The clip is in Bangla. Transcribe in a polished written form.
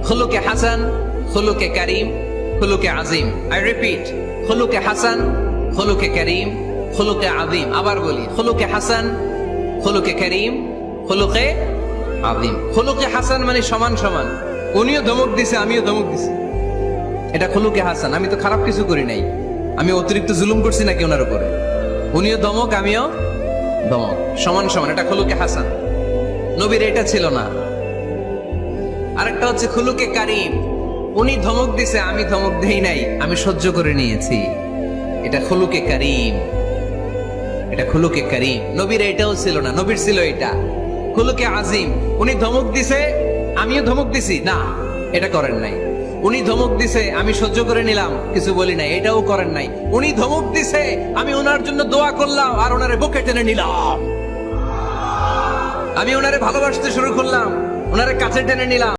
খুলুকে হাসান, খুলুকে কারিম, খুলুকে আজিম। আই রিপিট, খুলুকে হাসান, খুলুকে কারিম, খুলুকে আজিম। আবার বলি, খুলুকে হাসান, খুলুকে কারিম, খুলুকে আজিম। খুলুকে হাসান মানে সমান সমান, উনিও ধমক দিছে আমিও ধমক দিছি, এটা খুলুকে হাসান। আমি তো খারাপ কিছু করি নাই, আমি অতিরিক্ত জুলুম করছি নাকি ওনার উপরে? উনিও ধমক আমিও ধমক, সমান সমান, এটা খুলুকে হাসান। নবীর এটা ছিল না। আরেকটা হচ্ছে খুলুকে কারিম, উনি ধমক দিছে আমি ধমক দেই নাই, আমি সহ্য করে নিয়েছি, এটা খুলুকে কারিম, এটা খুলুকে কারিম। নবীর এটাও ছিল না, নবীর ছিল এটা খুলুকে আজিম। উনি ধমক দিছে আমিও ধমক দিছি, না এটা করেন নাই। উনি ধমক দিছে আমি সহ্য করে নিলাম, কিছু বলি নাই, এটাও করেন নাই। উনি ধমক দিছে আমি ওনার জন্য দোয়া করলাম আর ওনারে বুকে টেনে নিলাম, আমি ওনারে ভালোবাসতে শুরু করলাম, ওনারে কাছে টেনে নিলাম।